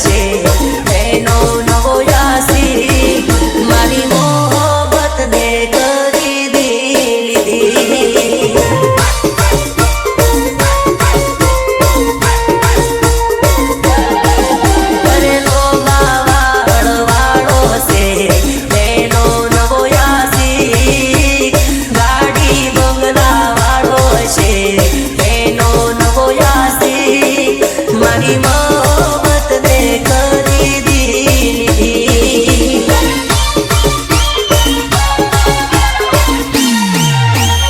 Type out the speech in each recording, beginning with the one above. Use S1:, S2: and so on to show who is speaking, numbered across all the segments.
S1: હશે એનો નવો યાસી મારી મોહબ્બત ને કરી દીધી કરેલો બાવાળ વાળો હશે એનો નવો યાસી ગાડી બંગલા વાળો હશે એનો નવો યાસી મારી મોહબ્બત ને કરી દીધી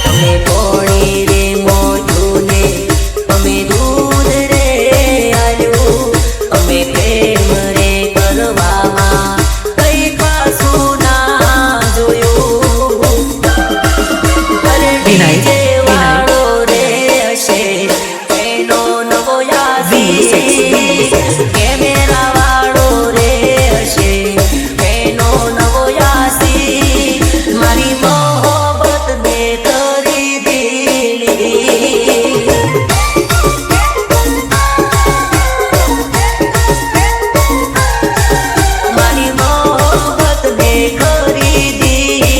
S1: અમે પોણી રે મોઢું ને અમે દૂધ રે આલ્યું અમે પ્રેમ રે કરવામાં કઈ પાછું ના જોયું અરે ડીજે વાળો રે હશે એનો નવો યાસી કેમેરા વાળો રે હશે એનો નવો યાસી મારી મોહબ્બત ને કરી દીધી મારી મોહબ્બત ને કરી દીધી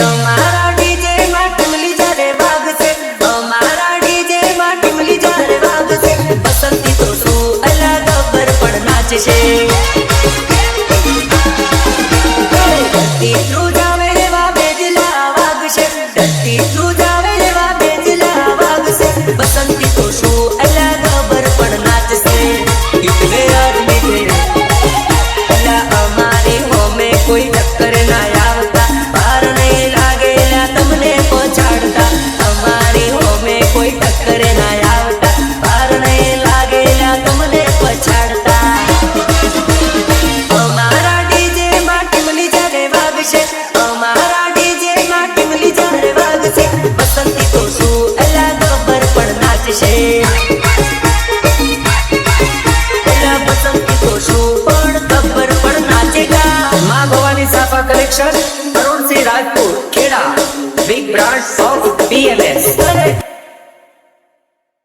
S1: અમારા ડીજે માં ટીમલી જ્યારે વાગશે અમારા ડીજે માં ટીમલી જ્યારે વાગશે બસંતી તો શું અલગ ગબ્બર પણ નાચશે ડરતી તું જાવે એવા બેજલા વાગશે ડરતી તું જાવે એવા બેજલા વાગશે બસંતી તો શું અલગ ગબ્બર પણ નાચશે કિતને આદમી थे અલા અમારી હોમે કોઈ ટક્કર ના આવતા પાર નહીં લાગેલા તમને પહોંચાડતા અમારી હોમે કોઈ ટક્કર ના આવતા પાર નહીં લાગેલા તમને પછાડતા અમારા ડીજે માં ટીમલી જ્યારે વાગશે અમારા ડીજે માં ટીમલી જ્યારે વાગશે બસંતી તો શું અલા ગબ્બર પણ નાચશે અલા બસંતી તો શું પણ ગબ્બર પણ નાચેગા मां भवानी साफा collection Arun Singh Rajput Kheda big brand of BMS